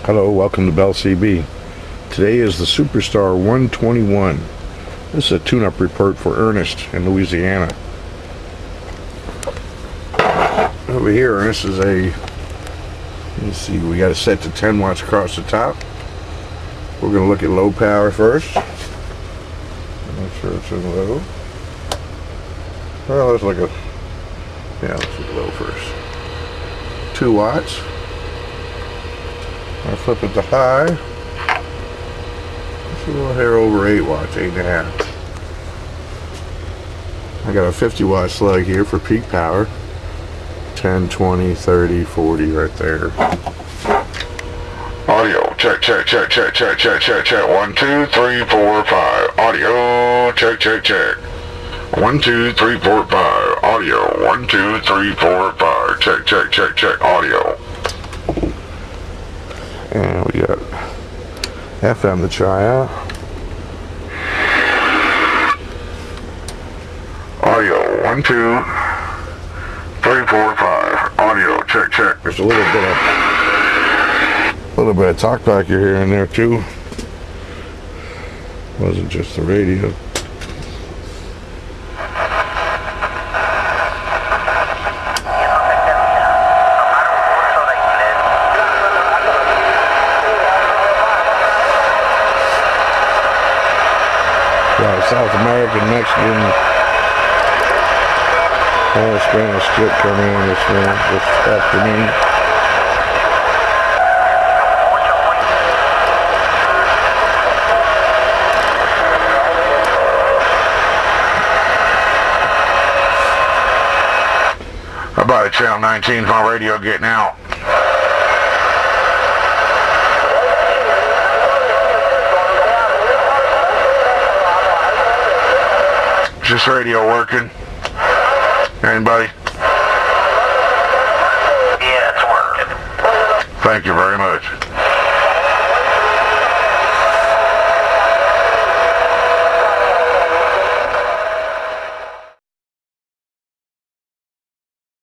Hello, welcome to Bell CB. Today is the Superstar 121. This is a tune-up report for Earnest in Louisiana. Over here, Earnest is let's see, we got it set to 10 watts across the top. We're going to look at low power first. Make sure it's in low. Well, let's look at low first. 2 watts. I flip it to high. It's a little hair over 8 watts, 8.5. I got a 50 watt slug here for peak power. 10, 20, 30, 40 right there. Audio, check, check, check, check, check, check, check, check. 1, 2, 3, 4, 5. Audio, check, check, check. 1, 2, 3, 4, 5. Audio, 1, 2, 3, 4, 5. Check, check, check, check. Audio. And we got FM to try out. Audio, 1, 2, 3, 4, 5. Audio, check, check. There's a little bit of talk back here and there too. Wasn't just the radio. South American, Mexican, all Spanish shit coming in this afternoon. How about it, channel 19's my radio getting out? Is this radio working? Anybody? Yeah, it's working. Thank you very much.